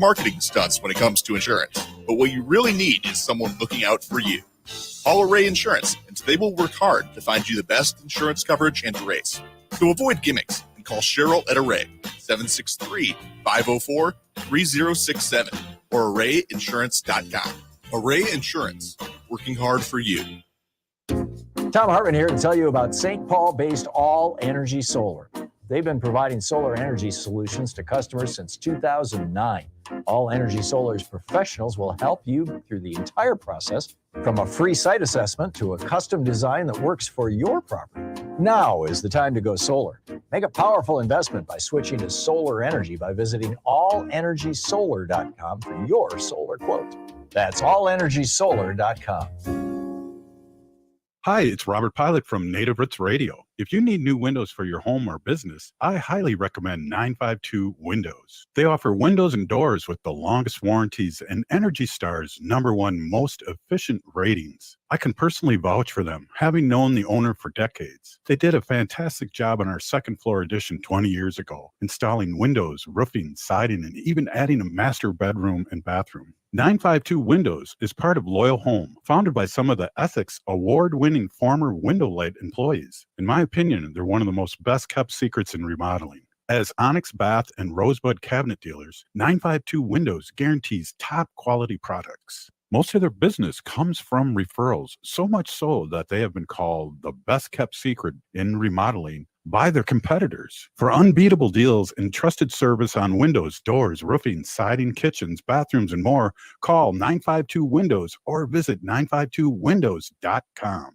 marketing stunts when it comes to insurance, but what you really need is someone looking out for you. Call Array Insurance, and they will work hard to find you the best insurance coverage and rates. To avoid gimmicks, call Cheryl at Array, 763-504-3067, or arrayinsurance.com. Array Insurance, working hard for you. Tom Hartman here to tell you about St. Paul-based All Energy Solar. They've been providing solar energy solutions to customers since 2009. All Energy Solar's professionals will help you through the entire process, from a free site assessment to a custom design that works for your property. Now is the time to go solar. Make a powerful investment by switching to solar energy by visiting allenergysolar.com for your solar quote. That's allenergysolar.com. Hi, it's Robert Pilot from Native Roots Radio. If you need new windows for your home or business, I highly recommend 952 Windows. They offer windows and doors with the longest warranties and Energy Star's #1 most efficient ratings. I can personally vouch for them, having known the owner for decades. They did a fantastic job on our second floor addition 20 years ago, installing windows, roofing, siding, and even adding a master bedroom and bathroom. 952 Windows is part of Loyal Home, founded by some of the Ethics award-winning former Window Light employees. In my opinion, they're one of the most best-kept secrets in remodeling. As Onyx Bath and Rosebud cabinet dealers, 952 Windows guarantees top-quality products. Most of their business comes from referrals, so much so that they have been called the best-kept secret in remodeling by their competitors. For unbeatable deals and trusted service on windows, doors, roofing, siding, kitchens, bathrooms, and more, call 952 Windows or visit 952windows.com.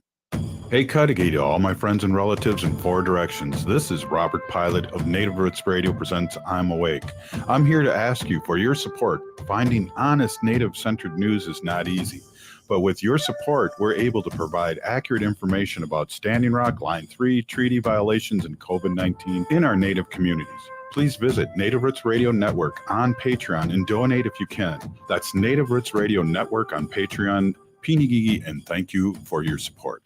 Hey, Cudahy to all my friends and relatives in 4 directions. This is Robert Pilot of Native Roots Radio presents I'm Awake. I'm here to ask you for your support. Finding honest Native-centered news is not easy. But with your support, we're able to provide accurate information about Standing Rock, Line 3, treaty violations, and COVID-19 in our Native communities. Please visit Native Roots Radio Network on Patreon and donate if you can. That's Native Roots Radio Network on Patreon. Pinigigi, and thank you for your support.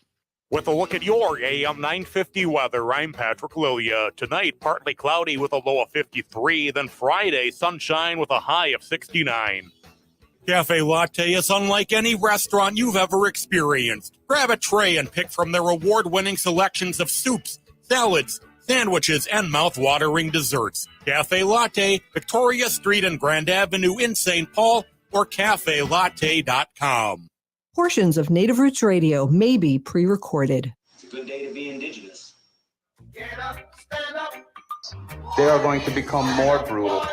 With a look at your AM 950 weather, I'm Patrick Lilia. Tonight, partly cloudy with a low of 53. Then Friday, sunshine with a high of 69. Cafe Latte is unlike any restaurant you've ever experienced. Grab a tray and pick from their award-winning selections of soups, salads, sandwiches, and mouth-watering desserts. Cafe Latte, Victoria Street and Grand Avenue in St. Paul, or cafelatte.com. Portions of Native Roots Radio may be pre-recorded. It's a good day to be indigenous. Get up, stand up. They are going to become more brutal.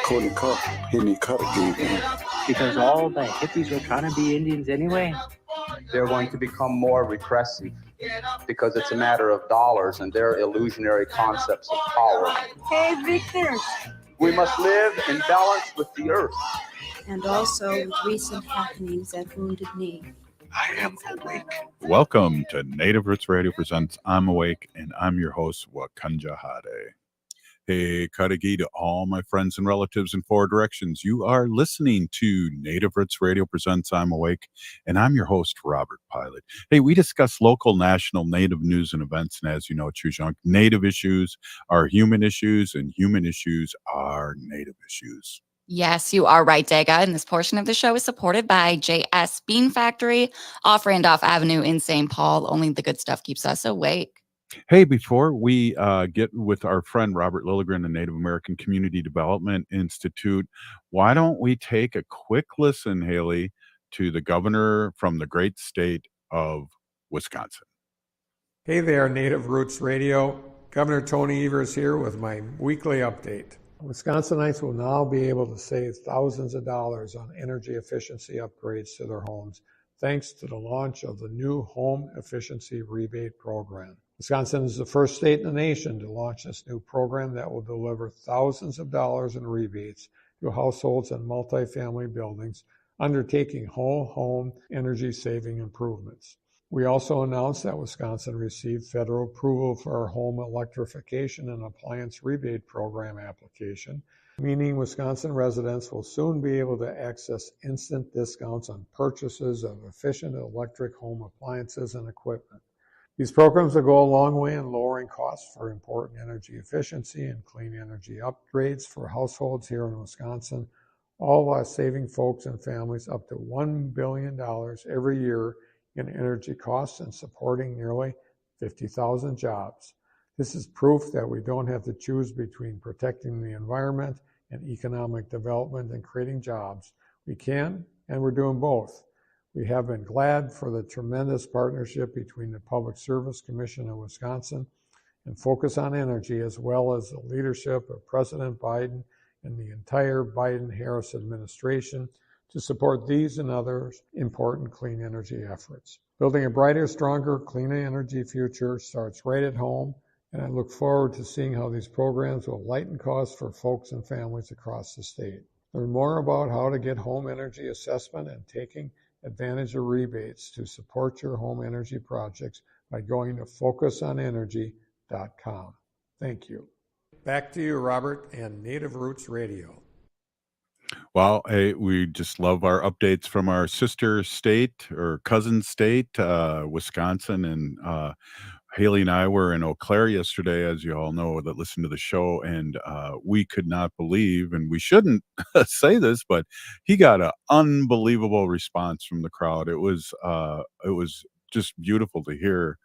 Cody Cup, Henny Cudahy. Because all the hippies were trying to be Indians anyway. They're going to become more repressive because it's a matter of dollars and their illusionary concepts of power. Hey, Victor. We must live in balance with the earth. And also with recent happenings at Wounded Knee. I am awake. Welcome to Native Roots Radio presents I'm Awake, and I'm your host, Wakanja Hade. Hey, Cudahy to all my friends and relatives in 4 directions. You are listening to Native Roots Radio presents I'm Awake, and I'm your host, Robert Pilot. Hey, we discuss local, national, Native news and events, and as you know, Chujunk, Native issues are human issues, and human issues are Native issues. Yes, you are right, Dega. And this portion of the show is supported by JS Bean Factory off Randolph Avenue in St. Paul. Only the good stuff keeps us awake. Hey, before we get with our friend Robert Lilligren, the Native American Community Development Institute, why don't we take a quick listen, Haley, to the governor from the great state of Wisconsin. Hey there, Native Roots Radio. Governor Tony Evers here with my weekly update. Wisconsinites will now be able to save thousands of dollars on energy efficiency upgrades to their homes, thanks to the launch of the new Home Efficiency Rebate Program. Wisconsin is the first state in the nation to launch this new program that will deliver thousands of dollars in rebates to households and multifamily buildings undertaking whole home energy saving improvements. We also announced that Wisconsin received federal approval for our home electrification and appliance rebate program application, meaning Wisconsin residents will soon be able to access instant discounts on purchases of efficient electric home appliances and equipment. These programs will go a long way in lowering costs for important energy efficiency and clean energy upgrades for households here in Wisconsin, all while saving folks and families up to $1 billion every year in energy costs and supporting nearly 50,000 jobs. This is proof that we don't have to choose between protecting the environment and economic development and creating jobs. We can, and we're doing both. We have been glad for the tremendous partnership between the Public Service Commission of Wisconsin and Focus on Energy, as well as the leadership of President Biden and the entire Biden-Harris administration to support these and other important clean energy efforts. Building a brighter, stronger, cleaner energy future starts right at home, and I look forward to seeing how these programs will lighten costs for folks and families across the state. Learn more about how to get home energy assessment and taking advantage of rebates to support your home energy projects by going to focusonenergy.com. Thank you. Back to you, Robert, and Native Roots Radio. Well, hey, we just love our updates from our sister state or cousin state, Wisconsin. And Haley and I were in Eau Claire yesterday, as you all know that listen to the show, and we could not believe, and we shouldn't say this, but he got an unbelievable response from the crowd. It was just beautiful to hear.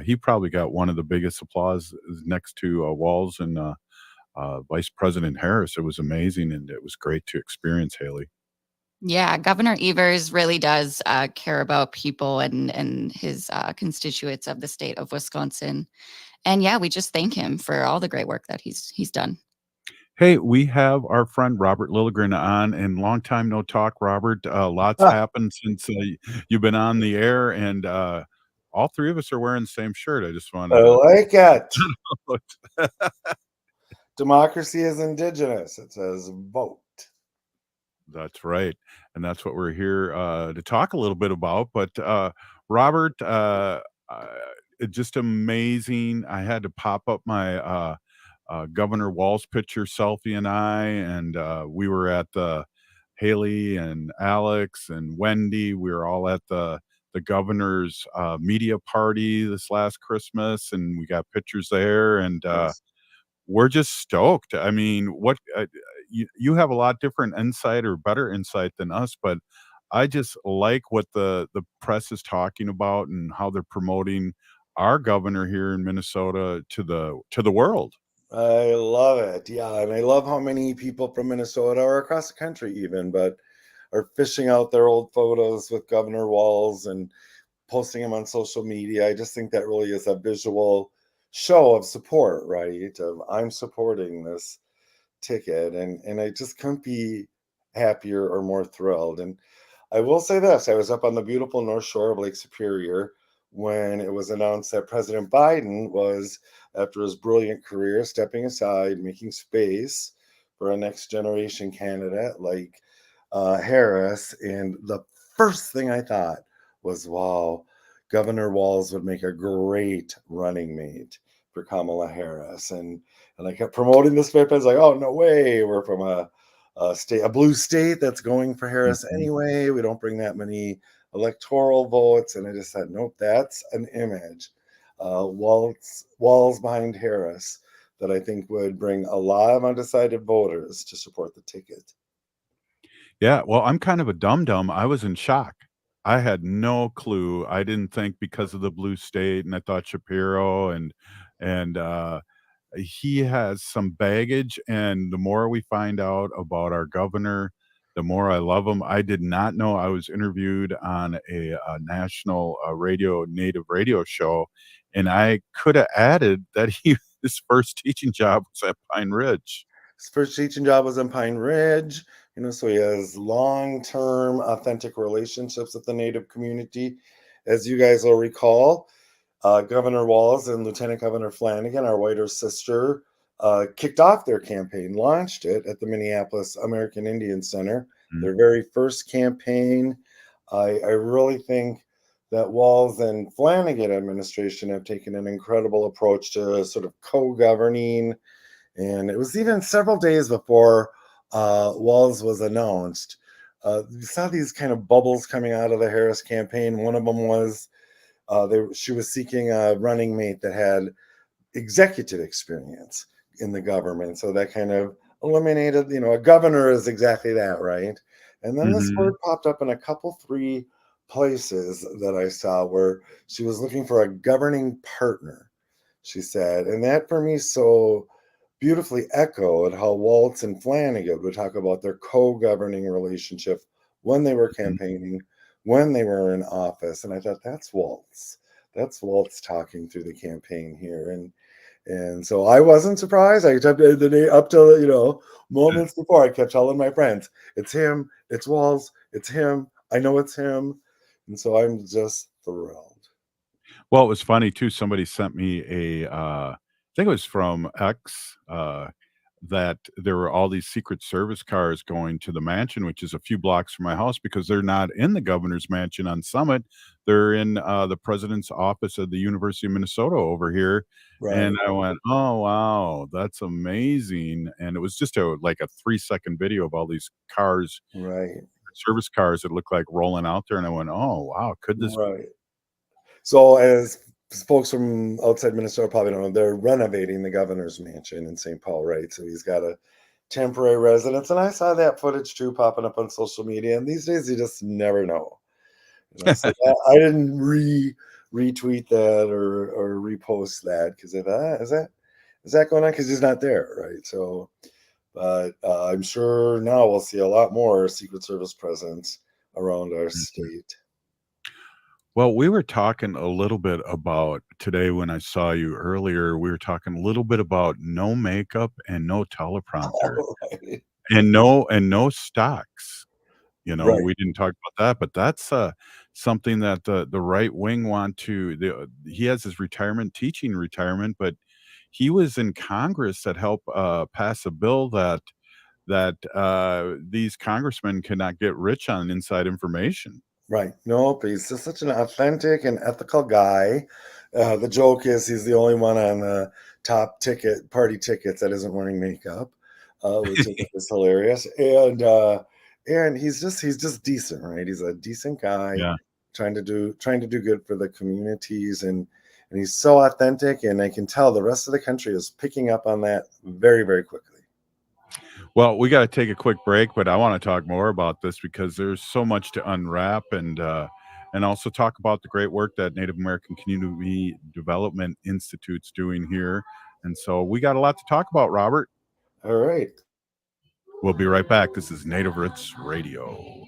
He probably got one of the biggest applause next to Walls and Vice President Harris. It was amazing, and it was great to experience, Haley. Yeah, Governor Evers really does care about people and his constituents of the state of Wisconsin. And yeah, we just thank him for all the great work that he's done. Hey, we have our friend Robert Lilligren on, and long time no talk, Robert. Lots happened since you've been on the air, and all three of us are wearing the same shirt. I just wanted to like it. Democracy is indigenous. It says vote. That's right. And that's what we're here to talk a little bit about. But Robert, it's just amazing. I had to pop up my Governor Walz picture selfie and we were at the Haley and Alex and Wendy. We were all at the governor's media party this last Christmas, and we got pictures there. And Yes. we're just stoked. I mean, what you have a lot different insight or better insight than us, but I just like what the press is talking about and how they're promoting our governor here in Minnesota to the world. I love it. Yeah, and I love how many people from Minnesota or across the country even, but are fishing out their old photos with Governor Walz and posting them on social media. I just think that really is a visual show of support, right? Of I'm supporting this ticket, and I just couldn't be happier or more thrilled. And I will say this, I was up on the beautiful North Shore of Lake Superior when it was announced that President Biden was, after his brilliant career, stepping aside, making space for a next generation candidate like Harris. And the first thing I thought was, wow, Governor Walz would make a great running mate for Kamala Harris. And I kept promoting this trip. I was like, oh, no way. We're from a blue state that's going for Harris anyway. We don't bring that many electoral votes. And I just said, nope, that's an image. Walz behind Harris that I think would bring a lot of undecided voters to support the ticket. Yeah, well, I'm kind of a dum-dum. I was in shock. I had no clue. I didn't think because of the blue state, and I thought Shapiro and he has some baggage, and the more we find out about our governor, the more I love him. I did not know I was interviewed on a national native radio show, and I could have added that his first teaching job was at Pine Ridge. His first teaching job was in Pine Ridge, so he has long-term authentic relationships with the Native community. As you guys will recall, Governor Walz and Lieutenant Governor Flanagan, our whiter sister, kicked off their campaign, launched it at the Minneapolis American Indian Center, their very first campaign. I really think that Walz and Flanagan administration have taken an incredible approach to sort of co-governing. And it was even several days before Walz was announced. We saw these kind of bubbles coming out of the Harris campaign. One of them was she was seeking a running mate that had executive experience in the government. So that kind of eliminated, a governor is exactly that, right? And then this Mhm. word popped up in a couple, 3 places that I saw where she was looking for a governing partner, she said. And that for me so beautifully echoed how Waltz and Flanagan would talk about their co-governing relationship when they were Mhm. campaigning, when they were in office. And I thought, that's Waltz. That's Waltz talking through the campaign here. And so I wasn't surprised. I kept the name up till, moments before, I kept telling my friends, it's him, it's Waltz, it's him. I know it's him. And so I'm just thrilled. Well, it was funny too. Somebody sent me I think it was from X, that there were all these Secret Service cars going to the mansion, which is a few blocks from my house, because they're not in the governor's mansion on Summit. They're in the president's office of the University of Minnesota over here. Right, And I went, oh, wow, that's amazing. And it was just like a 3-second video of all these cars, right, service cars that look like rolling out there. And I went, oh, wow, could this right. So as folks from outside Minnesota probably don't know, they're renovating the governor's mansion in St. Paul, right? So he's got a temporary residence. And I saw that footage too popping up on social media. And these days you just never know. So I didn't retweet that or repost that because I thought, is that going on? Because he's not there, right? So, but I'm sure now we'll see a lot more Secret Service presence around our state. Well, we were talking a little bit about today when I saw you earlier, we were talking a little bit about no makeup and no teleprompter Right. and no stocks. Right. We didn't talk about that, but that's something that the right wing he has his teaching retirement, but he was in Congress that helped pass a bill that these congressmen cannot get rich on inside information. Right. Nope. He's just such an authentic and ethical guy. The joke is he's the only one on the top party tickets that isn't wearing makeup, which is hilarious. And he's just decent, right? He's a decent guy, Yeah. trying to do good for the communities, and he's so authentic, and I can tell the rest of the country is picking up on that very, very quickly. Well, we got to take a quick break, but I want to talk more about this because there's so much to unwrap and also talk about the great work that Native American Community Development Institute's doing here. And so we got a lot to talk about, Robert. All right. We'll be right back. This is Native Roots Radio.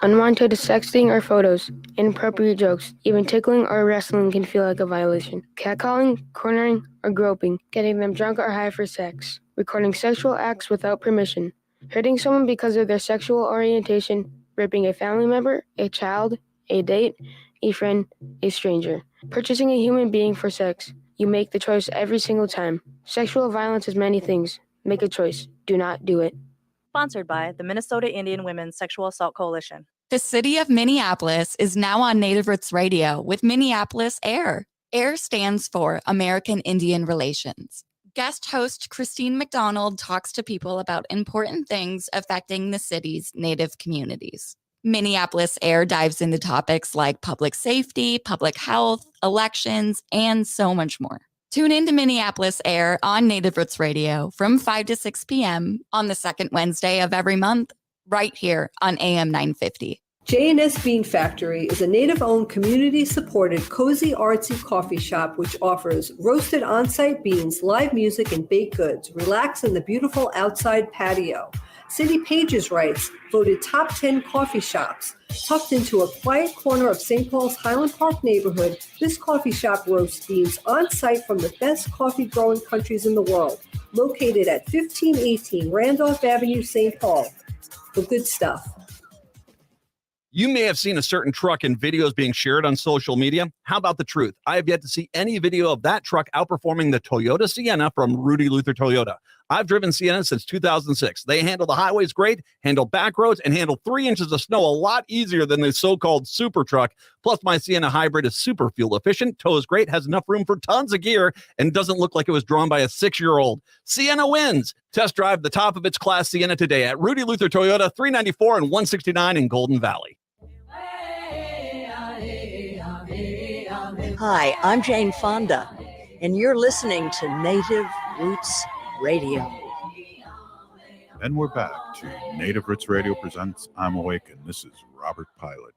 Unwanted sexting or photos, inappropriate jokes, even tickling or wrestling can feel like a violation. Catcalling, cornering, or groping, getting them drunk or high for sex, recording sexual acts without permission, hurting someone because of their sexual orientation, raping a family member, a child, a date, a friend, a stranger, purchasing a human being for sex. You make the choice every single time. Sexual violence is many things. Make a choice. Do not do it. Sponsored by the Minnesota Indian Women's Sexual Assault Coalition. The city of Minneapolis is now on Native Roots Radio with Minneapolis AIR. AIR stands for American Indian Relations. Guest host Christine McDonald talks to people about important things affecting the city's Native communities. Minneapolis AIR dives into topics like public safety, public health, elections, and so much more. Tune in to Minneapolis AIR on Native Roots Radio from 5 to 6 p.m. on the second Wednesday of every month, right here on AM 950. J&S Bean Factory is a Native-owned, community-supported, cozy, artsy coffee shop which offers roasted on-site beans, live music, and baked goods. Relax in the beautiful outside patio. Cindy Pages writes, voted top 10 coffee shops. Tucked into a quiet corner of St. Paul's Highland Park neighborhood, this coffee shop roasts beans on-site from the best coffee-growing countries in the world. Located at 1518 Randolph Avenue, St. Paul. The good stuff. You may have seen a certain truck in videos being shared on social media. How about the truth? I have yet to see any video of that truck outperforming the Toyota Sienna from Rudy Luther Toyota. I've driven Sienna since 2006. They handle the highways great, handle back roads, and handle 3 inches of snow a lot easier than the so-called super truck. Plus, my Sienna Hybrid is super fuel efficient, tows great, has enough room for tons of gear, and doesn't look like it was drawn by a 6-year-old. Sienna wins. Test drive the top of its class Sienna today at Rudy Luther Toyota, 394 and 169 in Golden Valley. Hi, I'm Jane Fonda. and you're listening to Native Roots Radio. And we're back to Native Roots Radio presents I'm Awake, and this is Robert Pilot.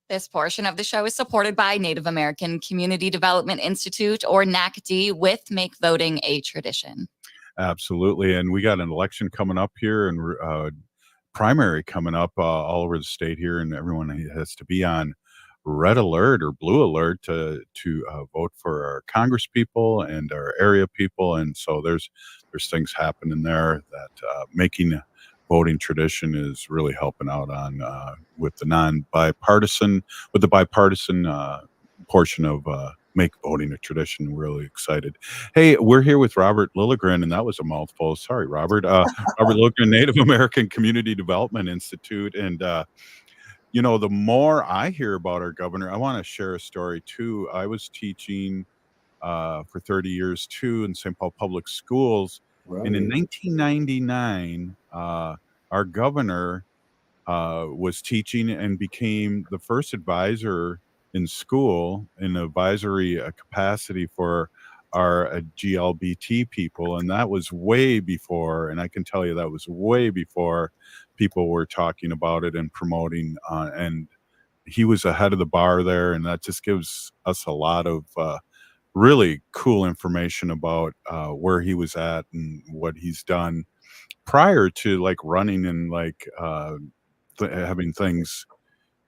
This portion of the show is supported by Native American Community Development Institute, or NACDI, with Make Voting a Tradition. Absolutely. And we got an election coming up here, and primary coming up all over the state here, and everyone has to be on red alert or blue alert to vote for our Congress people and our area people. And so there's things happening there that making voting tradition is really helping out on with the bipartisan portion of make voting a tradition. Really excited. Hey, we're here with Robert Lilligren, and that was a mouthful. Sorry, Robert. Robert Lilligren, Native American Community Development Institute. And the more I hear about our governor, I want to share a story too. I was teaching for 30 years too in St. Paul Public Schools. Right. And in 1999, our governor was teaching and became the first advisor in school in advisory capacity for our GLBT people. And that was way before, and I can tell you that was way before people were talking about it and promoting, and he was ahead of the bar there. And that just gives us a lot of really cool information about where he was at and what he's done prior to like running and like having things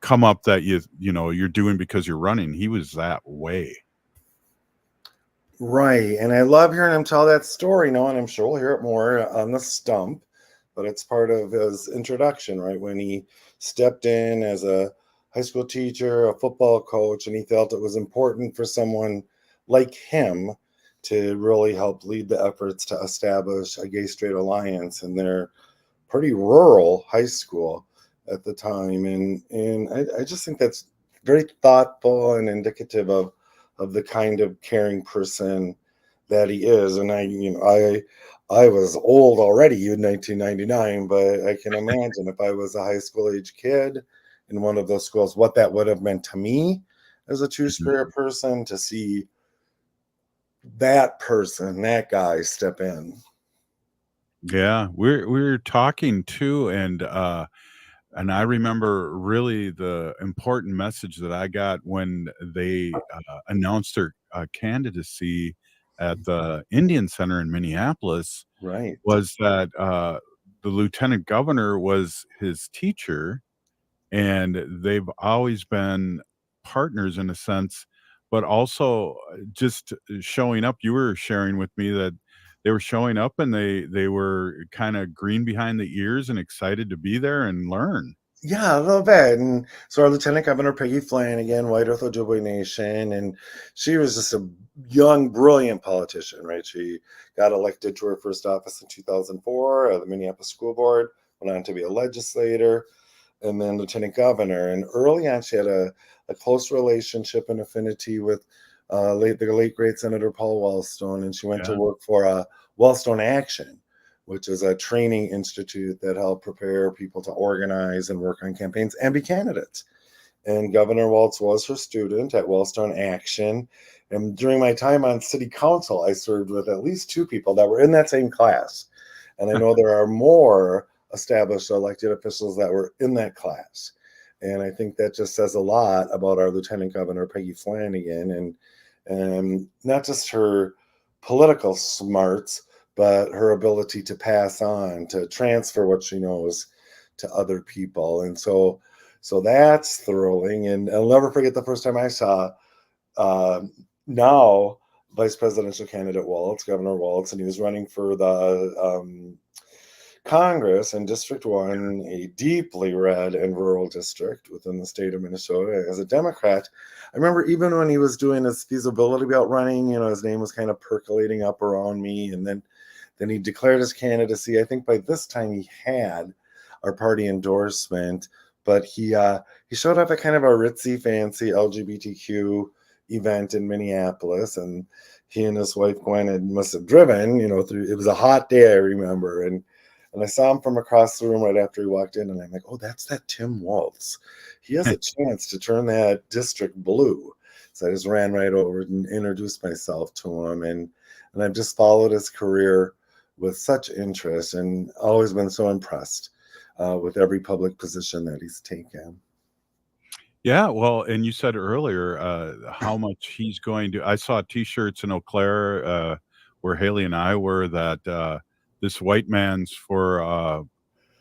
come up that you're doing because you're running. He was that way. Right. And I love hearing him tell that story, and I'm sure we'll hear it more on the stump, but it's part of his introduction, right? When he stepped in as a high school teacher, a football coach, and he felt it was important for someone like him to really help lead the efforts to establish a gay-straight alliance in their pretty rural high school at the time. And I just think that's very thoughtful and indicative of the kind of caring person that he is. And I was old already in 1999, but I can imagine if I was a high school age kid in one of those schools, what that would have meant to me as a two-spirit person to see that person, that guy step in. Yeah, we're talking too, and I remember really the important message that I got when they announced their candidacy at the Indian Center in Minneapolis. Right. Was that the lieutenant governor was his teacher, and they've always been partners in a sense, but also just showing up. You were sharing with me that they were showing up and they were kind of green behind the ears and excited to be there and learn. Yeah, a little bit. And so our Lieutenant Governor, Peggy Flanagan, White Earth Ojibwe Nation, and she was just a young, brilliant politician, right? She got elected to her first office in 2004, the Minneapolis School Board, went on to be a legislator, and then Lieutenant Governor. And early on, she had a close relationship and affinity with the late great Senator Paul Wellstone, and she went to work for Wellstone Action, which is a training institute that helped prepare people to organize and work on campaigns and be candidates. And Governor Walz was her student at Wellstone Action. And during my time on city council, I served with at least two people that were in that same class. And I know there are more established elected officials that were in that class. And I think that just says a lot about our Lieutenant Governor, Peggy Flanagan, and not just her political smarts, but her ability to pass on, to transfer what she knows to other people. And so that's thrilling. And I'll never forget the first time I saw now Vice Presidential candidate Walz, Governor Walz, and he was running for the Congress in District 1, a deeply red and rural district within the state of Minnesota as a Democrat. I remember even when he was doing his feasibility about running, his name was kind of percolating up around me. And then he declared his candidacy. I think by this time he had our party endorsement, but he showed up at kind of a ritzy, fancy LGBTQ event in Minneapolis, and he and his wife Gwen must have driven, through. It was a hot day, I remember, and I saw him from across the room right after he walked in, and I'm like, oh, that's that Tim Walz. He has a chance to turn that district blue. So I just ran right over and introduced myself to him, and I've just followed his career with such interest and always been so impressed with every public position that he's taken. Yeah, well, and you said earlier how much he's going to. I saw T-shirts in Eau Claire where Haley and I were that this white man's for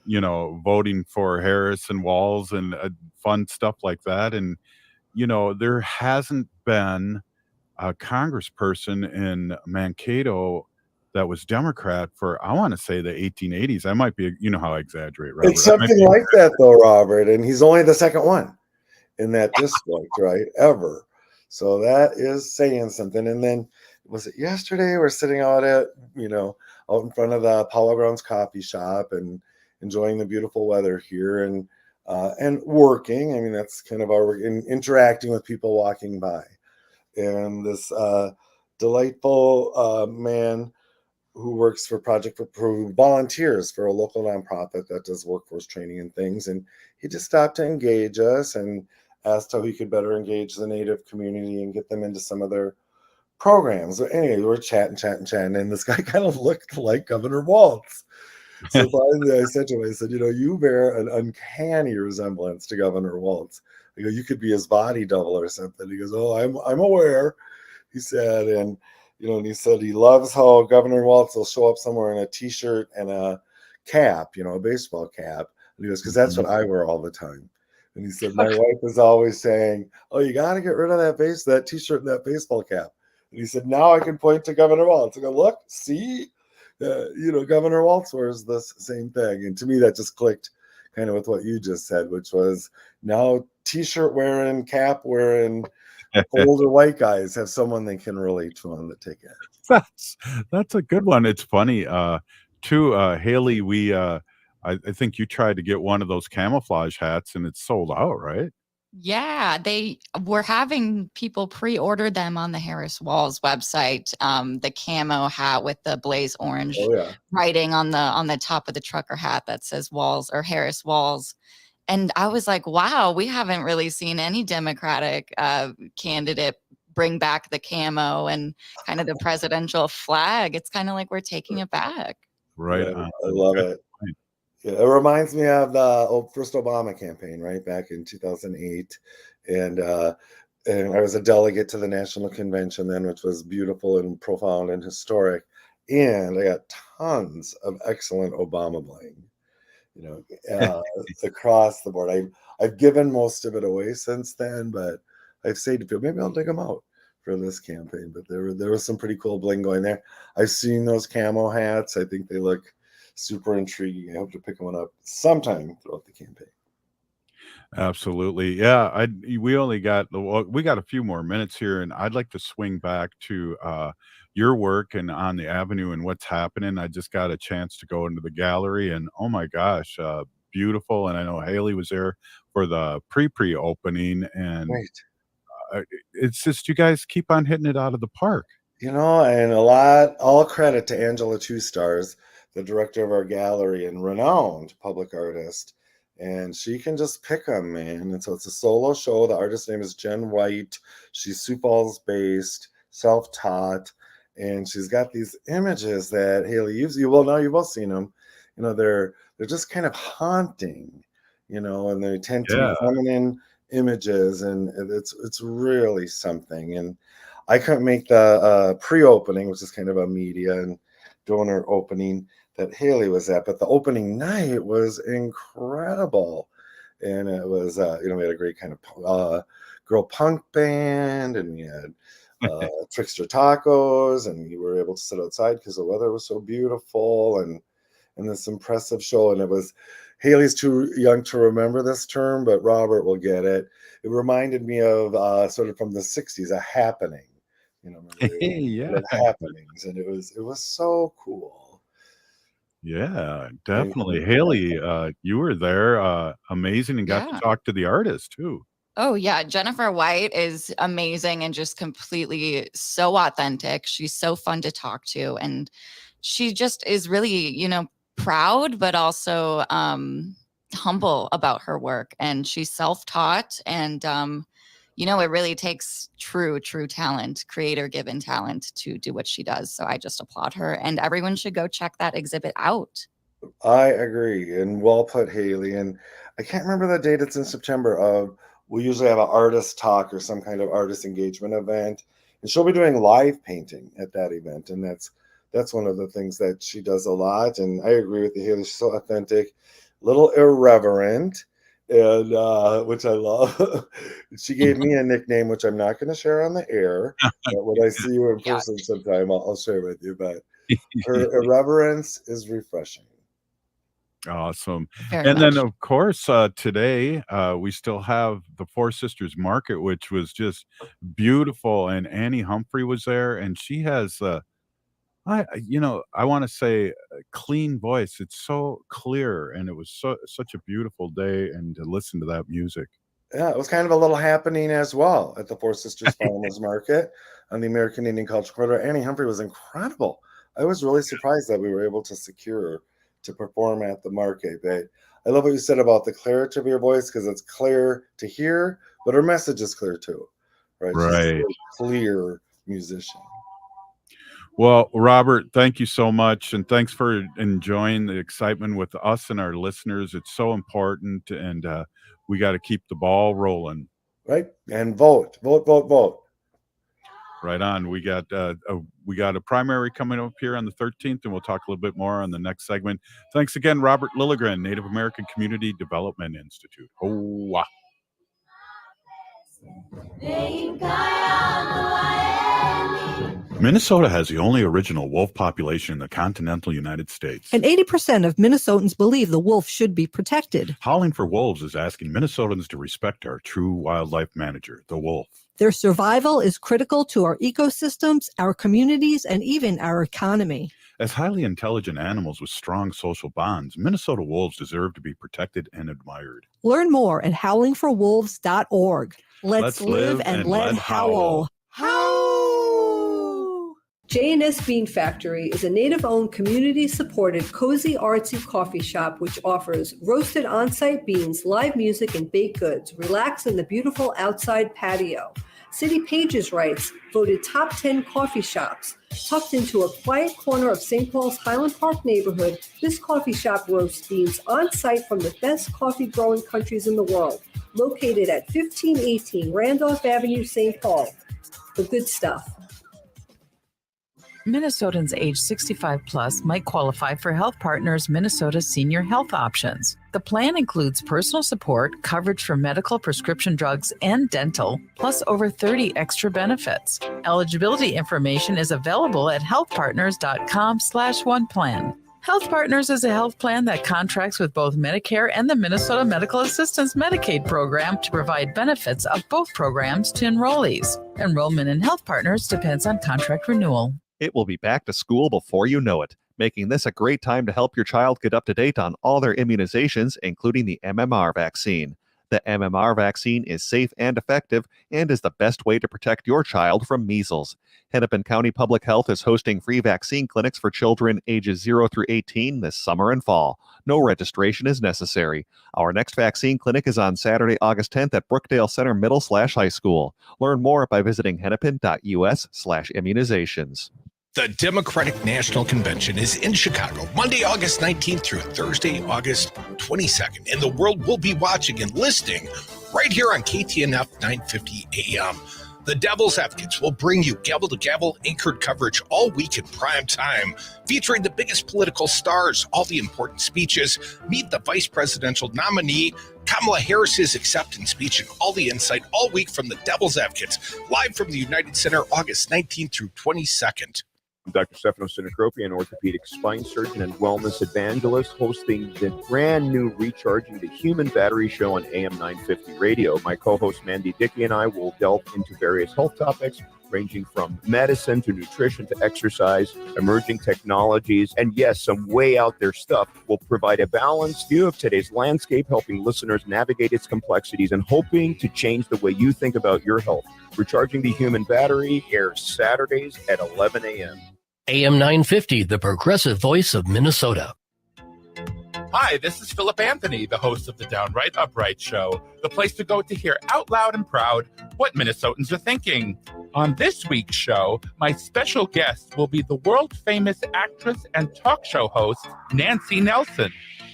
voting for Harris and Walz and fun stuff like that. And there hasn't been a congressperson in Mankato that was Democrat for, I want to say, the 1880s. I might be, how I exaggerate, Robert. It's something like that, though, Robert, and he's only the second one in that district, right? Ever. So that is saying something. And then, was it yesterday? We're sitting out at, out in front of the Apollo Grounds coffee shop and enjoying the beautiful weather here and working. I mean, that's kind of our work, and interacting with people walking by. And this delightful man who works for who volunteers for a local nonprofit that does workforce training and things. And he just stopped to engage us and asked how he could better engage the Native community and get them into some of their programs. So anyway, we were chatting, and this guy kind of looked like Governor Walz. So finally I said to him, I said, you bear an uncanny resemblance to Governor Walz. I go, you could be his body double or something. He goes, oh, I'm aware, he said. And and he said he loves how Governor Walz will show up somewhere in a T-shirt and a cap, a baseball cap. And he goes, because that's what I wear all the time. And he said, my wife is always saying, oh, you got to get rid of that T-shirt and that baseball cap. And he said, now I can point to Governor Walz. I go, look, see, Governor Walz wears this same thing. And to me, that just clicked kind of with what you just said, which was now T-shirt wearing, cap wearing, older white guys have someone they can relate to on the ticket. That's a good one. It's funny too, Haley, we I think you tried to get one of those camouflage hats and it's sold out, right? Yeah, they were having people pre-order them on the Harris Walz website. The camo hat with the blaze orange writing on the top of the trucker hat that says Walz or Harris Walz. And I was like, wow, we haven't really seen any Democratic candidate bring back the camo and kind of the presidential flag. It's kind of like we're taking it back. Right. I love it. Yeah, it reminds me of the first Obama campaign, right, back in 2008. And I was a delegate to the national convention then, which was beautiful and profound and historic. And I got tons of excellent Obama bling. Across the board. I've given most of it away since then, but I've said to people, maybe I'll dig them out for this campaign. But there was some pretty cool bling going there. I've seen those camo hats. I think they look super intriguing. I hope to pick one up sometime throughout the campaign. Absolutely. Yeah. We got a few more minutes here, and I'd like to swing back to your work and on the Avenue and what's happening. I just got a chance to go into the gallery, and oh my gosh, beautiful. And I know Haley was there for the pre opening, and it's just, you guys keep on hitting it out of the park. And all credit to Angela Two Stars, the director of our gallery and renowned public artist. And she can just pick them, man. And so it's a solo show. The artist's name is Jen White. She's Sioux Falls based, self-taught. And she's got these images that Haley now you've all seen them. They're just kind of haunting, and they tend to be feminine images, and it's really something. And I couldn't make the pre-opening, which is kind of a media and donor opening that Haley was at, but the opening night was incredible. And it was, we had a great kind of girl punk band, and we had Trickster Tacos, and we were able to sit outside because the weather was so beautiful, and this impressive show. And it was, Haley's too young to remember this term, but Robert will get it. It reminded me of sort of from the 60s, a happening, happenings. And it was so cool. Yeah, definitely. Haley, you were there, amazing, and got to talk to the artist too. Oh yeah, Jennifer White is amazing and just completely so authentic. She's so fun to talk to, and she just is really, proud, but also humble about her work. And she's self-taught, and you know, it really takes true talent, creator given talent to do what she does. So I just applaud her, and everyone should go check that exhibit out. I agree, and well put, Haley. And I can't remember the date. It's in September. We usually have an artist talk or some kind of artist engagement event, and she'll be doing live painting at that event. And that's one of the things that she does a lot. And I agree with you, Haley. She's so authentic, little irreverent, and which I love. She gave me a nickname, which I'm not going to share on the air, but when I see you in person sometime, I'll share with you. But her irreverence is refreshing. Awesome. Very And much. then, of course, today we still have the Four Sisters Market, which was just beautiful. And Annie Humphrey was there, and she has, I want to say, a clean voice. It's so clear, and it was such a beautiful day, and to listen to that music. Yeah, it was kind of a little happening as well at the Four Sisters Farmers Market on the American Indian Culture Corridor. Annie Humphrey was incredible. I was really surprised that we were able to secure her to perform at the market. But I love what you said about the clarity of your voice, because it's clear to hear, but her message is clear too, right? She's a Right. very clear musician. Well, Robert, thank you so much. And thanks for enjoying the excitement with us and our listeners. It's so important. And we got to keep the ball rolling. Right? And vote. Right on. We got a primary coming up here on the 13th, and we'll talk a little bit more on the next segment. Thanks again, Robert Lilligren, Native American Community Development Institute. Oh, wow. Minnesota has the only original wolf population in the continental United States. And 80% of Minnesotans believe the wolf should be protected. Howling for Wolves is asking Minnesotans to respect our true wildlife manager, the wolf. Their survival is critical to our ecosystems, our communities, and even our economy. As highly intelligent animals with strong social bonds, Minnesota wolves deserve to be protected and admired. Learn more at howlingforwolves.org. Let's live and let howl. J&S Bean Factory is a native-owned, community-supported, cozy, artsy coffee shop which offers roasted on-site beans, live music, and baked goods. Relax in the beautiful outside patio. City Pages writes, voted top 10 coffee shops. Tucked into a quiet corner of St. Paul's Highland Park neighborhood, this coffee shop roasts beans on-site from the best coffee-growing countries in the world. Located at 1518 Randolph Avenue, St. Paul. The good stuff. Minnesotans age 65 plus might qualify for Health Partners Minnesota Senior Health Options. The plan includes personal support, coverage for medical, prescription drugs, and dental, plus over 30 extra benefits. Eligibility information is available at healthpartners.com/oneplan. Health Partners is a health plan that contracts with both Medicare and the Minnesota Medical Assistance Medicaid program to provide benefits of both programs to enrollees. Enrollment in Health Partners depends on contract renewal. It will be back to school before you know it, making this a great time to help your child get up to date on all their immunizations, including the MMR vaccine. The MMR vaccine is safe and effective and is the best way to protect your child from measles. Hennepin County Public Health is hosting free vaccine clinics for children ages 0 through 18 this summer and fall. No registration is necessary. Our next vaccine clinic is on Saturday, August 10th at Brookdale Center Middle/High School. Learn more by visiting hennepin.us/immunizations. The Democratic National Convention is in Chicago, Monday, August 19th through Thursday, August 22nd. And the world will be watching and listening right here on KTNF 950 AM. The Devil's Advocates will bring you gavel-to-gavel anchored coverage all week in prime time, featuring the biggest political stars, all the important speeches, meet the vice presidential nominee, Kamala Harris's acceptance speech, and all the insight all week from the Devil's Advocates, live from the United Center, August 19th through 22nd. I'm Dr. Stefano Sinacropi, an orthopedic spine surgeon and wellness evangelist, hosting the brand new Recharging the Human Battery show on AM 950 radio. My co-host Mandy Dickey and I will delve into various health topics, ranging from medicine to nutrition to exercise, emerging technologies, and yes, some way out there stuff. Will provide a balanced view of today's landscape, helping listeners navigate its complexities and hoping to change the way you think about your health. Recharging the Human Battery airs Saturdays at 11 a.m. AM 950, the progressive voice of Minnesota. Hi, this is Philip Anthony, the host of the Downright Upright Show, the place to go to hear out loud and proud what Minnesotans are thinking. On this week's show, my special guest will be the world-famous actress and talk show host, Nancy Nelson,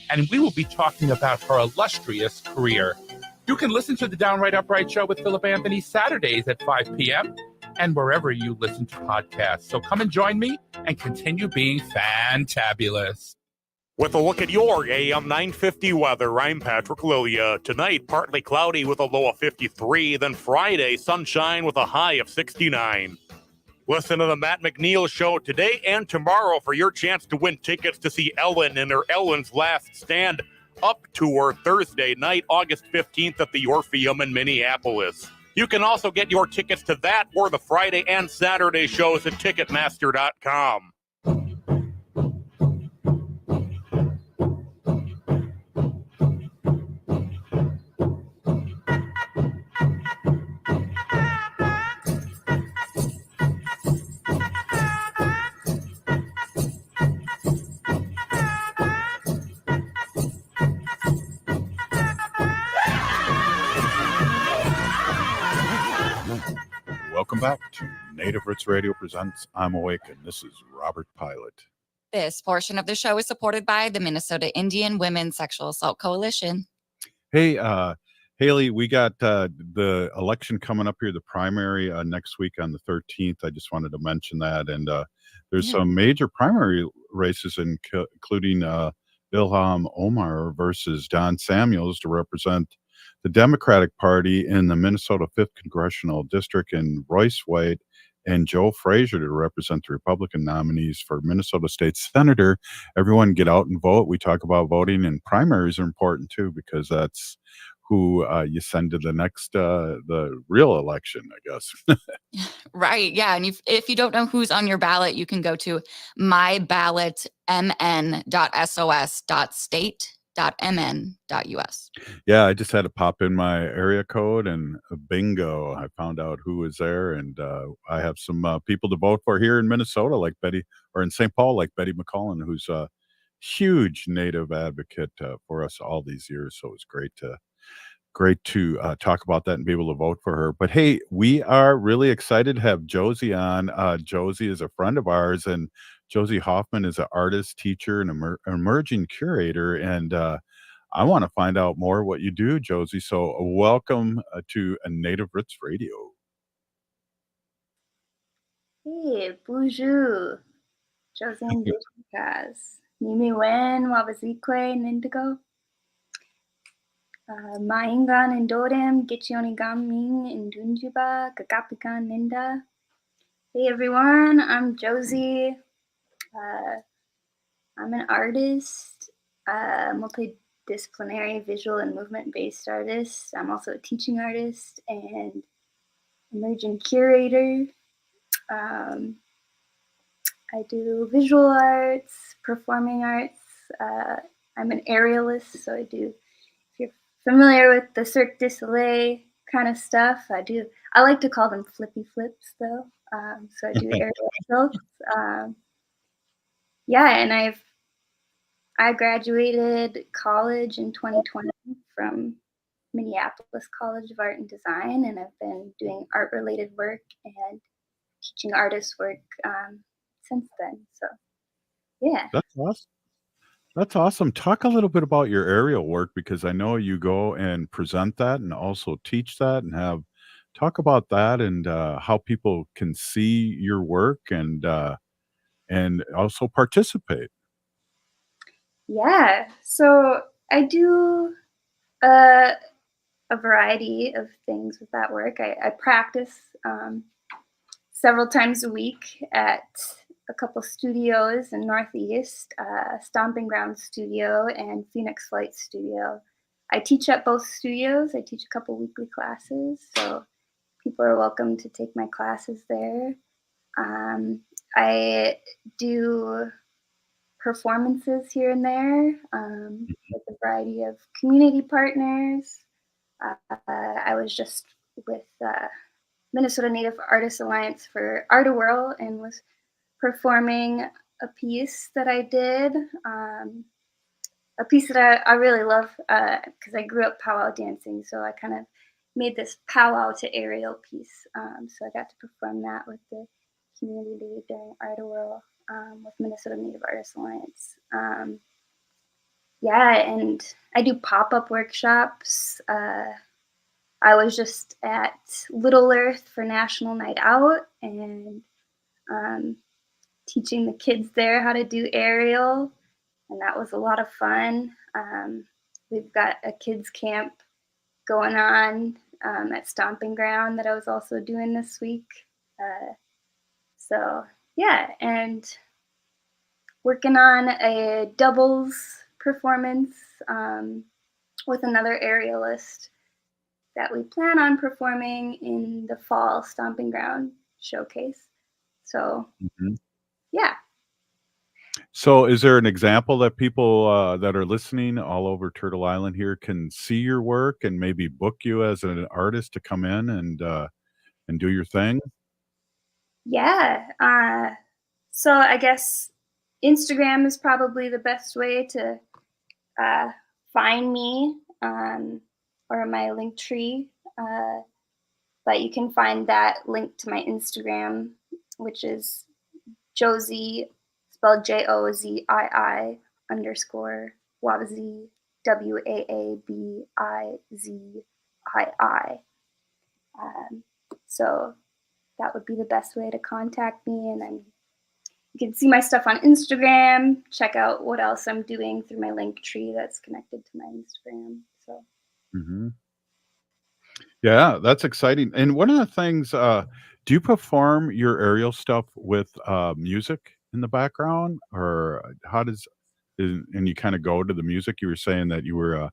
and we will be talking about her illustrious career. You can listen to the Downright Upright Show with Philip Anthony Saturdays at 5 p.m. and wherever you listen to podcasts. So come and join me and continue being fantabulous. With a look at your AM 950 weather, I'm Patrick Lilia. Tonight, partly cloudy with a low of 53. Then Friday, sunshine with a high of 69. Listen to the Matt McNeil Show today and tomorrow for your chance to win tickets to see Ellen in her Ellen's Last Stand Up tour Thursday night, August 15th at the Orpheum in Minneapolis. You can also get your tickets to that or the Friday and Saturday shows at Ticketmaster.com. Welcome back to Native Roots Radio presents I'm Awake, and this is Robert Pilot. This portion of the show is supported by the Minnesota Indian Women's Sexual Assault Coalition. Hey, Haley, we got the election coming up here, the primary next week on the 13th. I just wanted to mention that. And there's some major primary races, including Ilham Omar versus Don Samuels to represent the Democratic Party in the Minnesota 5th Congressional District, and Royce White and Joe Frazier to represent the Republican nominees for Minnesota State Senator. Everyone get out and vote. We talk about voting, and primaries are important too, because that's who you send to the next, the real election, I guess. Right. Yeah. And if you don't know who's on your ballot, you can go to myballotmn.sos.state.mn.us. Yeah, I just had to pop in my area code and bingo, I found out who was there. And I have some people to vote for here in Minnesota, like Betty, or in St. Paul, like Betty McCullen, who's a huge Native advocate for us all these years. So it's great to talk about that and be able to vote for her. But hey, we are really excited to have Josie on. Josie is a friend of ours, and Josie Hoffman is an artist, teacher, and emerging curator. And I want to find out more what you do, Josie. So welcome to Native Roots Radio. Hey, bonjour. Josie Indigenous. Nimi wen wabazikwe nindigo. Maingan Indodem, Gichioni Gaming, Indunjiba, Gagapikan Ninda. Hey everyone, I'm Josie. I'm an artist, multidisciplinary visual and movement-based artist. I'm also a teaching artist and emerging curator. I do visual arts, performing arts. I'm an aerialist, so familiar with the Cirque du Soleil kind of stuff. I like to call them flippy flips though. So I do aerial tilts. And I graduated college in 2020 from Minneapolis College of Art and Design, and I've been doing art related work and teaching artist work since then. So yeah. That's awesome. That's awesome. Talk a little bit about your aerial work, because I know you go and present that and also teach that, and talk about that and how people can see your work and also participate. Yeah, so I do a variety of things with that work. I practice several times a week at a couple studios in Northeast, Stomping Ground Studio and Phoenix Flight Studio. I teach at both studios. I teach a couple weekly classes, so people are welcome to take my classes there. I do performances here and there with a variety of community partners. I was just with Minnesota Native Artists Alliance for Art a Whirl and was performing a piece that I did a piece that I really love because I grew up powwow dancing, so I kind of made this powwow to aerial piece. So I got to perform that with the community lead during Art Whirl with Minnesota Native Artists Alliance. Yeah, and I do pop-up workshops. I was just at Little Earth for National Night Out and teaching the kids there how to do aerial, and that was a lot of fun. We've got a kids camp going on at Stomping Ground that I was also doing this week. So yeah, and working on a doubles performance with another aerialist that we plan on performing in the fall Stomping Ground showcase. So yeah. So, is there an example that people that are listening all over Turtle Island here can see your work and maybe book you as an artist to come in and do your thing? Yeah. So I guess Instagram is probably the best way to find me or my link tree. But you can find that link to my Instagram, which is Josie, spelled Jozii _ Wabizi, WAABIZII. So that would be the best way to contact me. And then you can see my stuff on Instagram, check out what else I'm doing through my link tree that's connected to my Instagram. So Yeah, that's exciting. And one of the things, do you perform your aerial stuff with music in the background, or how and you kind of go to the music? You were saying that you were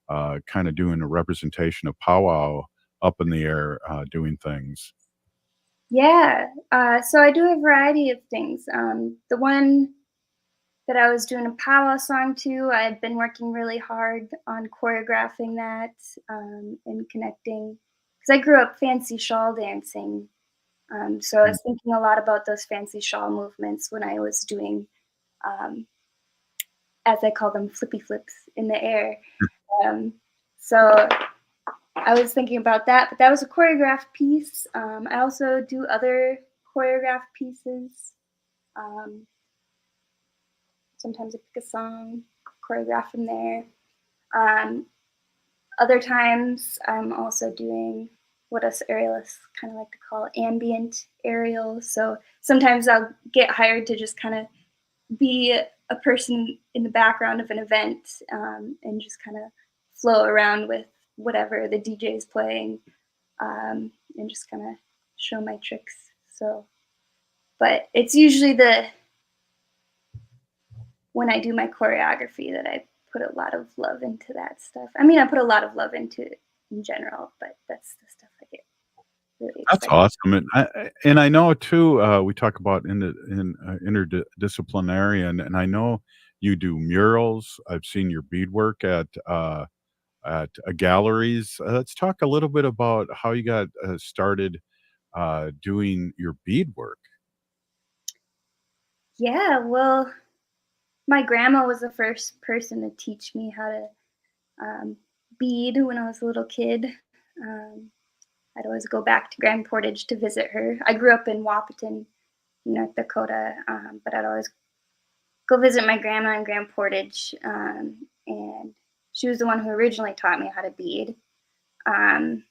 kind of doing a representation of powwow up in the air, doing things. yeah, so I do a variety of things. The one that I was doing a powwow song to, I had been working really hard on choreographing that and connecting, because I grew up fancy shawl dancing. So I was thinking a lot about those fancy shawl movements when I was doing, as I call them, flippy flips in the air. So I was thinking about that, but that was a choreographed piece. I also do other choreographed pieces. Sometimes I pick a song, choreograph from there. Other times I'm also doing what us aerialists kind of like to call ambient aerial. So sometimes I'll get hired to just kind of be a person in the background of an event and just kind of flow around with whatever the DJ is playing and just kind of show my tricks. So, but it's usually when I do my choreography that I put a lot of love into that stuff. I mean, I put a lot of love into it in general, but that's the stuff I get really That's excited. awesome, and I know too. We talk about interdisciplinary, and I know you do murals. I've seen your beadwork at galleries. Let's talk a little bit about how you got started doing your beadwork. Yeah, well, my grandma was the first person to teach me how to bead when I was a little kid. I'd always go back to Grand Portage to visit her. I grew up in Wahpeton, North Dakota, but I'd always go visit my grandma in Grand Portage, and she was the one who originally taught me how to bead. And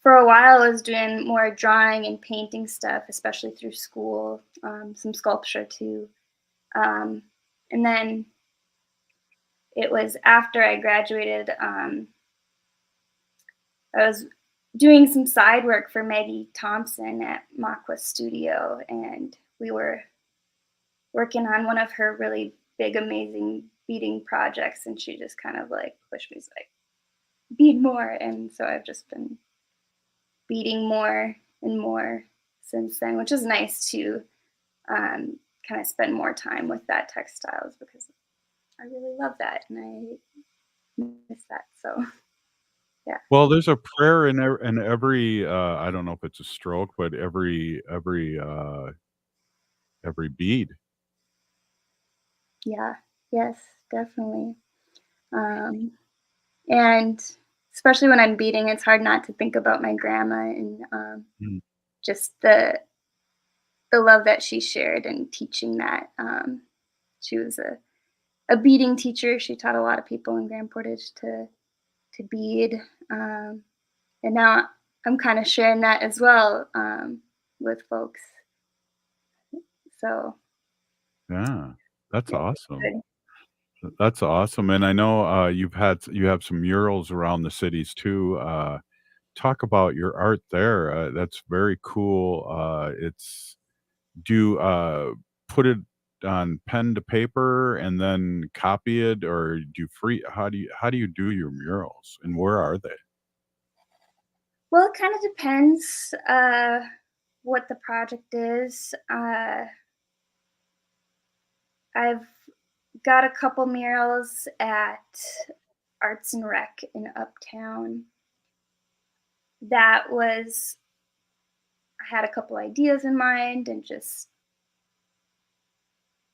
for a while, I was doing more drawing and painting stuff, especially through school, some sculpture too. And then it was after I graduated, I was doing some side work for Maggie Thompson at Makwa Studio, and we were working on one of her really big, amazing beading projects, and she just kind of like pushed me, like, bead more. And so I've just been beading more and more since then, which is nice to kind of spend more time with that textiles, because I really love that and I miss that. So yeah. Well, there's a prayer in every. I don't know if it's a stroke, but every bead. Yeah, yes, definitely. And especially when I'm beading, it's hard not to think about my grandma and just the love that she shared and teaching that. She was a beading teacher. She taught a lot of people in Grand Portage to bead. And now I'm kind of sharing that as well with folks. So Yeah, that's yeah, awesome. good. That's awesome. And I know you have some murals around the cities too. Talk about your art there. That's very cool. It's do you put it on pen to paper and then copy it, or do you free? How do you do your murals, and where are they? Well, it kind of depends what the project is. I've got a couple murals at Arts and Rec in Uptown. That was, I had a couple ideas in mind and just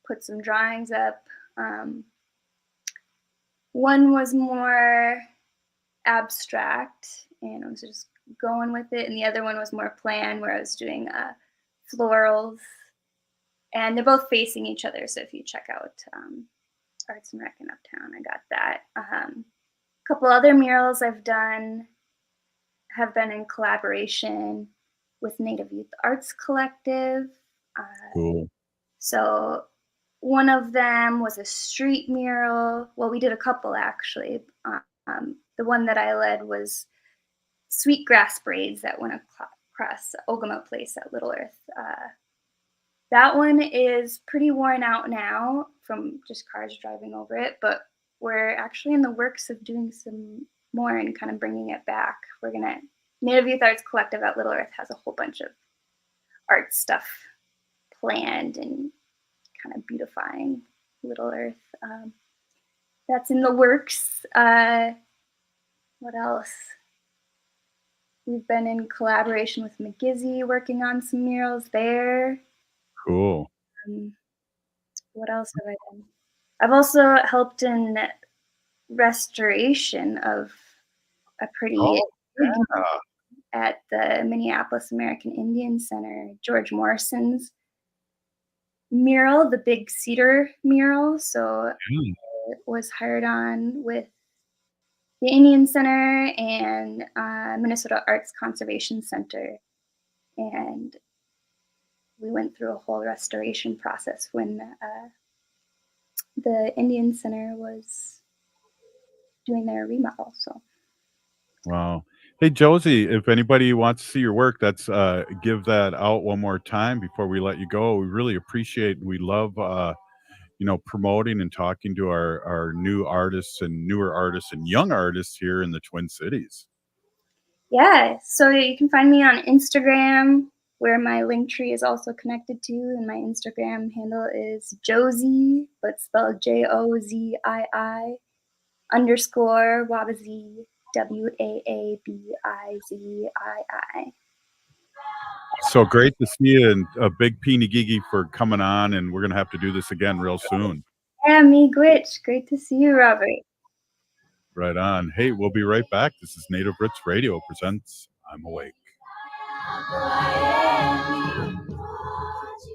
put some drawings up. One was more abstract and I was just going with it, and the other one was more planned where I was doing florals, and they're both facing each other. So if you check out Arts and Rec in Uptown, I got that. A couple other murals I've done have been in collaboration with Native Youth Arts Collective. Cool. So one of them was a street mural. Well, we did a couple actually. The one that I led was sweetgrass braids that went across Ogama Place at Little Earth. That one is pretty worn out now from just cars driving over it, but we're actually in the works of doing some more and kind of bringing it back. Native Youth Arts Collective at Little Earth has a whole bunch of art stuff planned and kind of beautifying Little Earth. That's in the works. What else? We've been in collaboration with McGizzy working on some murals there. Cool. What else have I done? I've also helped in restoration of a pretty big at the Minneapolis American Indian Center, George Morrison's mural, the big cedar mural. So I was hired on with the Indian Center and Minnesota Arts Conservation Center. And we went through a whole restoration process when the Indian Center was doing their remodel. So Wow. Hey, Josie, if anybody wants to see your work, that's give that out one more time before we let you go. We really appreciate, we love, promoting and talking to our new artists and newer artists and young artists here in the Twin Cities. yeah, so you can find me on Instagram, where my link tree is also connected to, and my Instagram handle is Josie, but spelled JOZII _ Wabazi WAABIZII. So great to see you, and a big peeny gigi for coming on, and we're going to have to do this again real soon. Yeah, me Gwitch. Great to see you, Robert. Right on. Hey, we'll be right back. This is Native Roots Radio presents I'm Awake.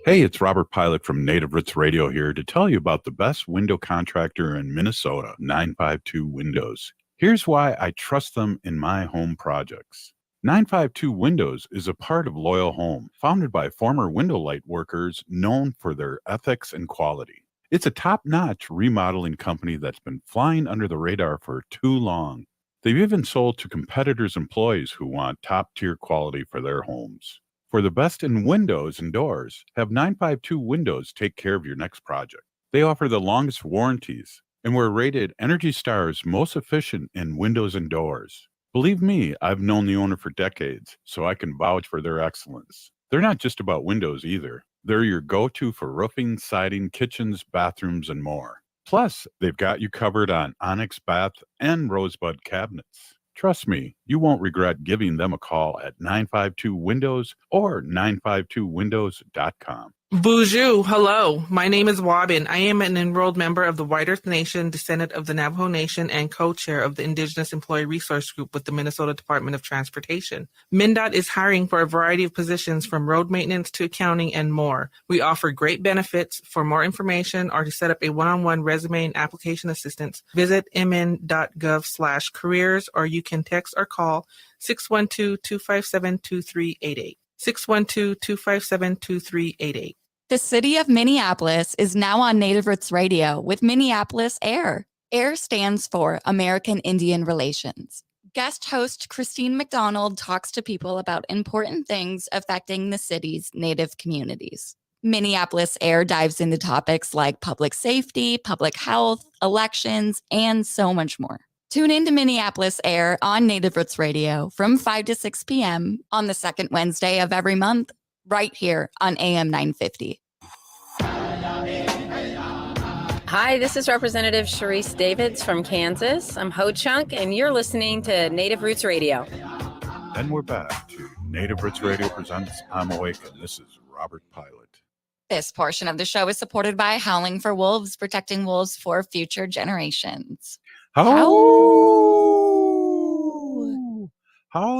Hey, it's Robert Pilot from Native Roots Radio here to tell you about the best window contractor in Minnesota, 952 Windows. Here's why I trust them in my home projects. 952 Windows is a part of Loyal Home, founded by former window light workers known for their ethics and quality. It's a top-notch remodeling company that's been flying under the radar for too long. They've even sold to competitors' employees who want top-tier quality for their homes. For the best in windows and doors, have 952 Windows take care of your next project. They offer the longest warranties and were rated Energy Star's most efficient in windows and doors. Believe me, I've known the owner for decades, so I can vouch for their excellence. They're not just about windows either. They're your go-to for roofing, siding, kitchens, bathrooms, and more. Plus, they've got you covered on onyx bath and rosebud cabinets. Trust me, you won't regret giving them a call at 952 Windows or 952windows.com. Bonjour, hello. My name is Wabin. I am an enrolled member of the White Earth Nation, descendant of the Navajo Nation, and co-chair of the Indigenous Employee Resource Group with the Minnesota Department of Transportation. MnDOT is hiring for a variety of positions from road maintenance to accounting and more. We offer great benefits. For more information or to set up a one-on-one resume and application assistance, visit mn.gov/careers, or you can text or call 612-257-2388. 612-257-2388. The city of Minneapolis is now on Native Roots Radio with Minneapolis AIR. AIR stands for American Indian Relations. Guest host Christine McDonald talks to people about important things affecting the city's Native communities. Minneapolis AIR dives into topics like public safety, public health, elections, and so much more. Tune in to Minneapolis AIR on Native Roots Radio from 5 to 6 p.m. on the second Wednesday of every month, right here on AM 950. Hi, this is Representative Sharice Davids from Kansas. I'm Ho Chunk, and you're listening to Native Roots Radio. And we're back to Native Roots Radio presents I'm Awake, and this is Robert Pilot. This portion of the show is supported by Howling for Wolves, protecting wolves for future generations. How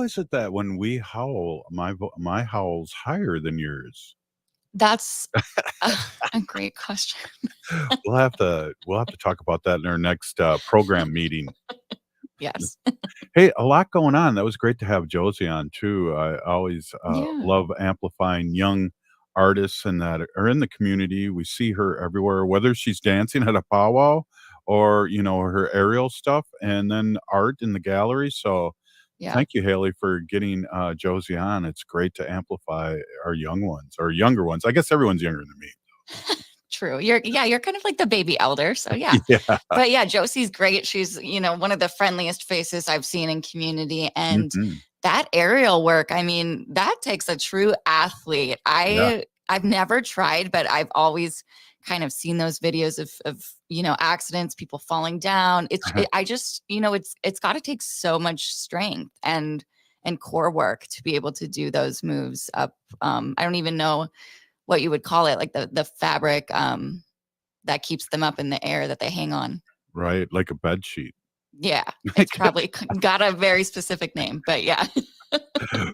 is it that when we howl, my howl's higher than yours? That's a great question. We'll have to talk about that in our next program meeting. Yes. Hey, a lot going on. That was great to have Josie on too. I always love amplifying young artists and that are in the community. We see her everywhere, whether she's dancing at a powwow or, her aerial stuff, and then art in the gallery. So thank you, Haley, for getting Josie on. It's great to amplify our young ones or younger ones. I guess everyone's younger than me. True. You're kind of like the baby elder. So yeah. But yeah, Josie's great. She's, one of the friendliest faces I've seen in community. And that aerial work, I mean, that takes a true athlete. I've never tried, but I've always kind of seen those videos of accidents, people falling down. It's got to take so much strength and core work to be able to do those moves up. I don't even know what you would call it, like the fabric that keeps them up in the air that they hang on. Right, like a bed sheet. Yeah, it's probably got a very specific name, but yeah.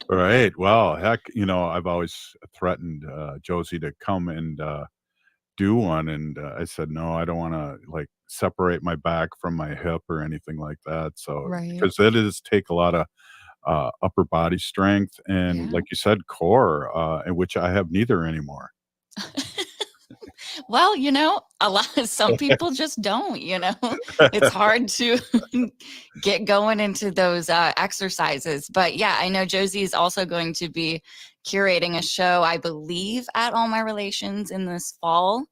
Right. Well, heck, I've always threatened Josie to come and do one, and I said no, I don't want to separate my back from my hip or anything like that. So because it does take a lot of upper body strength and like you said, core, which I have neither anymore. Well, some people just don't, it's hard to get going into those exercises. But yeah, I know Josie is also going to be curating a show, I believe, at All My Relations in this fall.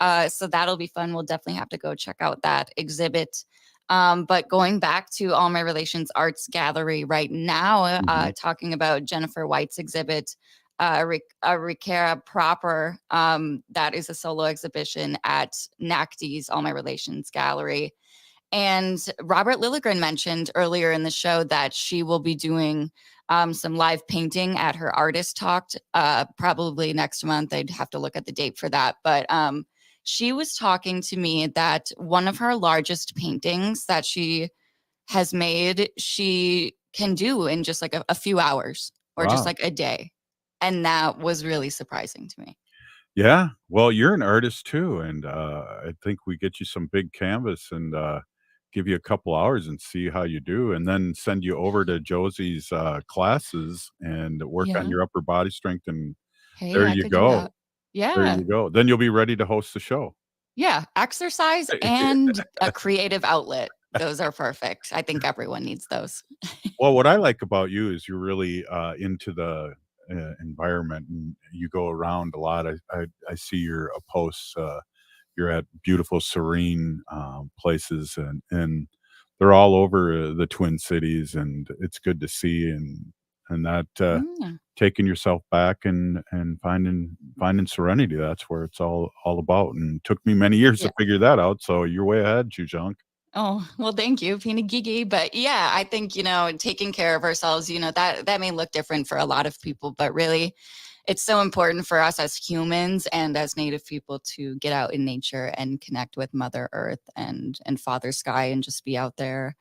So that'll be fun. We'll definitely have to go check out that exhibit. But going back to All My Relations Arts Gallery right now, talking about Jennifer White's exhibit, Rikera Proper, that is a solo exhibition at NACDI's All My Relations Gallery. And Robert Lilligren mentioned earlier in the show that she will be doing some live painting at her artist talk probably next month. I'd have to look at the date for that. But she was talking to me that one of her largest paintings that she has made, she can do in just like a few hours or just like a day. And that was really surprising to me. Yeah. Well, you're an artist too. And I think we get you some big canvas and give you a couple hours and see how you do, and then send you over to Josie's classes and work on your upper body strength. And there you go. Yeah. There you go. Then you'll be ready to host the show. Yeah. Exercise and a creative outlet. Those are perfect. I think everyone needs those. Well, what I like about you is you're really into the environment, and you go around a lot. I see your posts. You're at beautiful, serene places, and they're all over the Twin Cities, and it's good to see. And that taking yourself back and finding serenity. That's where it's all about. And it took me many years to figure that out. So you're way ahead, Chujunk. Oh, well, thank you, Pina Gigi. But yeah, I think, taking care of ourselves, that may look different for a lot of people, but really it's so important for us as humans and as Native people to get out in nature and connect with Mother Earth and Father Sky and just be out there.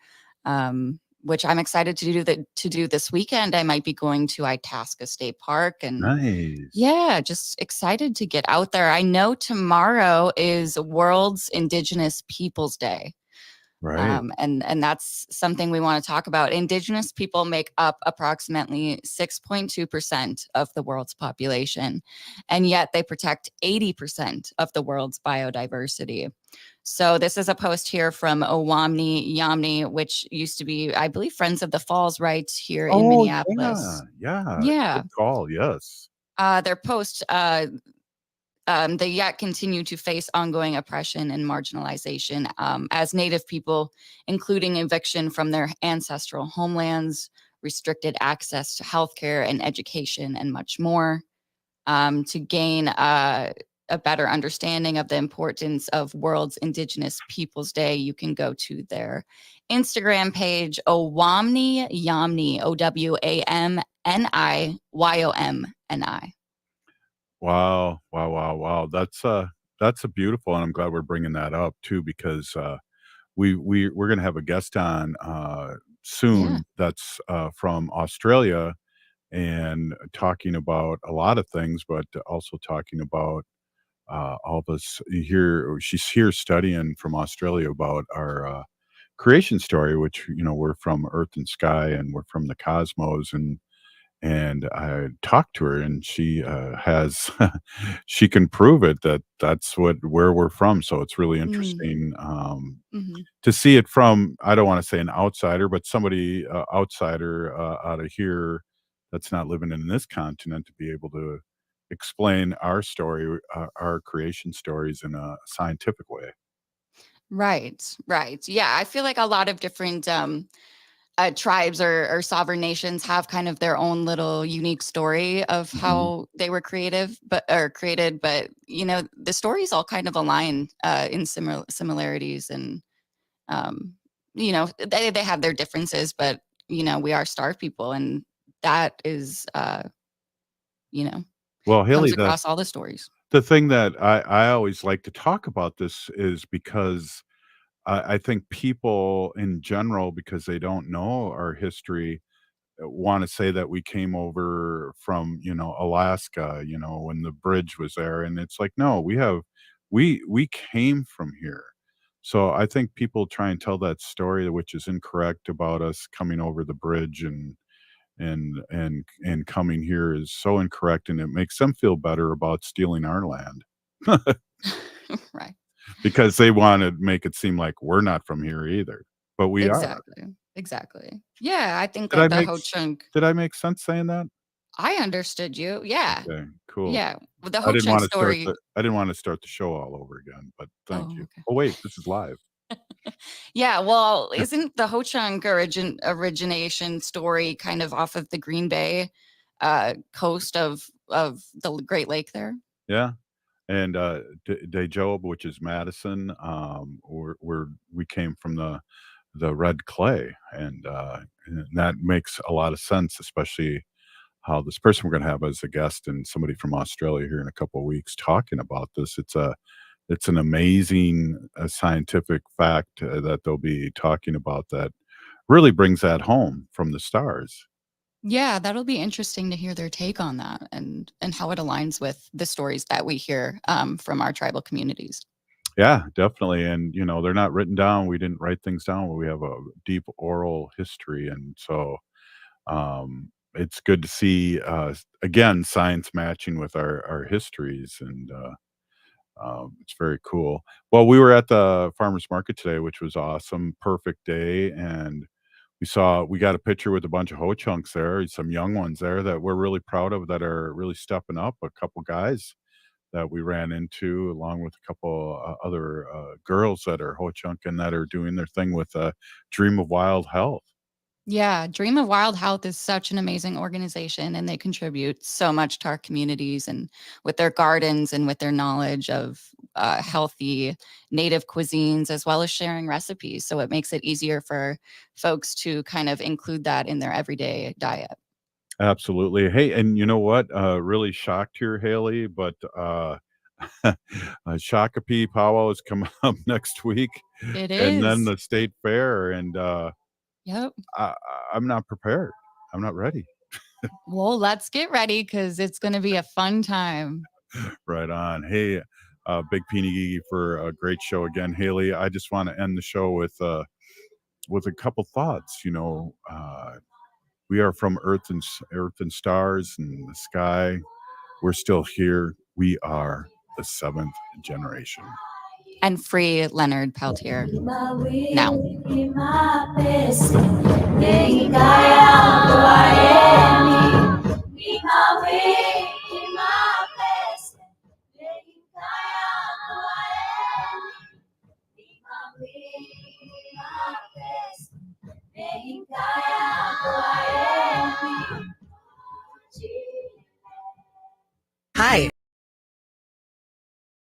Which I'm excited to do this weekend. I might be going to Itasca State Park and Nice. yeah, just excited to get out there. I know tomorrow is World's Indigenous Peoples Day. Right. And that's something we want to talk about. Indigenous people make up approximately 6.2% of the world's population, and yet they protect 80% of the world's biodiversity. So this is a post here from Owamni Yamni, which used to be, I believe, Friends of the Falls right here in Minneapolis. Yeah. Yeah. Good call. Yes. Their post, they yet continue to face ongoing oppression and marginalization as Native people, including eviction from their ancestral homelands, restricted access to healthcare and education, and much more. To gain a better understanding of the importance of World's Indigenous Peoples Day, you can go to their Instagram page, Owamni Yamni, OWAMNIYOMNI. Wow. That's a beautiful, and I'm glad we're bringing that up too, because we're going to have a guest on soon Yeah. that's from Australia and talking about a lot of things, but also talking about all this here. She's here studying from Australia about our creation story, which we're from Earth and Sky, and we're from the cosmos, and I talked to her, and she has she can prove it that that's where we're from. So it's really interesting Mhm. to see it from, I don't want to say an outsider, but somebody outsider out of here that's not living in this continent, to be able to explain our story, our creation stories in a scientific way. Right. Yeah, I feel like a lot of different tribes or sovereign nations have kind of their own little unique story of how they were created, but the stories all kind of align in similarities, and they have their differences, but we are star people, and that is Well, comes Haley, across all the stories. the thing that I always like to talk about this is because I think people in general, because they don't know our history, want to say that we came over from Alaska, when the bridge was there, and it's like, no, we came from here. So I think people try and tell that story, which is incorrect, about us coming over the bridge and coming here, is so incorrect, and it makes them feel better about stealing our land. Right. Because they want to make it seem like we're not from here either, but we are. Exactly. Yeah, I think Did I that the make Ho Chunk, did I make sense saying that? I understood you. Yeah. Okay, cool. Yeah. With the Ho Chunk story. I didn't want to start the show all over again, but thank Oh, you. okay. Oh wait, this is live. Yeah, well, isn't the Ho Chunk origination story kind of off of the Green Bay coast of the Great Lake there? Yeah. And Dejob, which is Madison, we came from the red clay, and that makes a lot of sense, especially how this person we're going to have as a guest, and somebody from Australia here in a couple of weeks, talking about this. It's an amazing scientific fact that they'll be talking about, that really brings that home from the stars. Yeah, that'll be interesting to hear their take on that, and how it aligns with the stories that we hear from our tribal communities. Yeah, definitely. And they're not written down. We didn't write things down. We have a deep oral history, and so it's good to see again, science matching with our histories, and it's very cool. Well, we were at the farmers market today, which was awesome. Perfect day, and we got a picture with a bunch of ho chunks there, some young ones there that we're really proud of, that are really stepping up. A couple guys that we ran into, along with a couple other girls that are ho chunk and that are doing their thing with Dream of Wild Health. Yeah, Dream of Wild Health is such an amazing organization, and they contribute so much to our communities, and with their gardens and with their knowledge of healthy native cuisines, as well as sharing recipes. So it makes it easier for folks to kind of include that in their everyday diet. Absolutely. Hey, and you know what? Really shocked here, Haley, but Shakopee powwow is coming up next week, It and then is. the state fair, and Yep. I, I'm not prepared. I'm not ready. Well, let's get ready because it's going to be a fun time. Right on. Hey, Big Peony Gigi for a great show again, Haley. I just want to end the show with a couple thoughts. You know, we are from Earth and stars and the sky. We're still here. We are the seventh generation. And free Leonard Peltier now.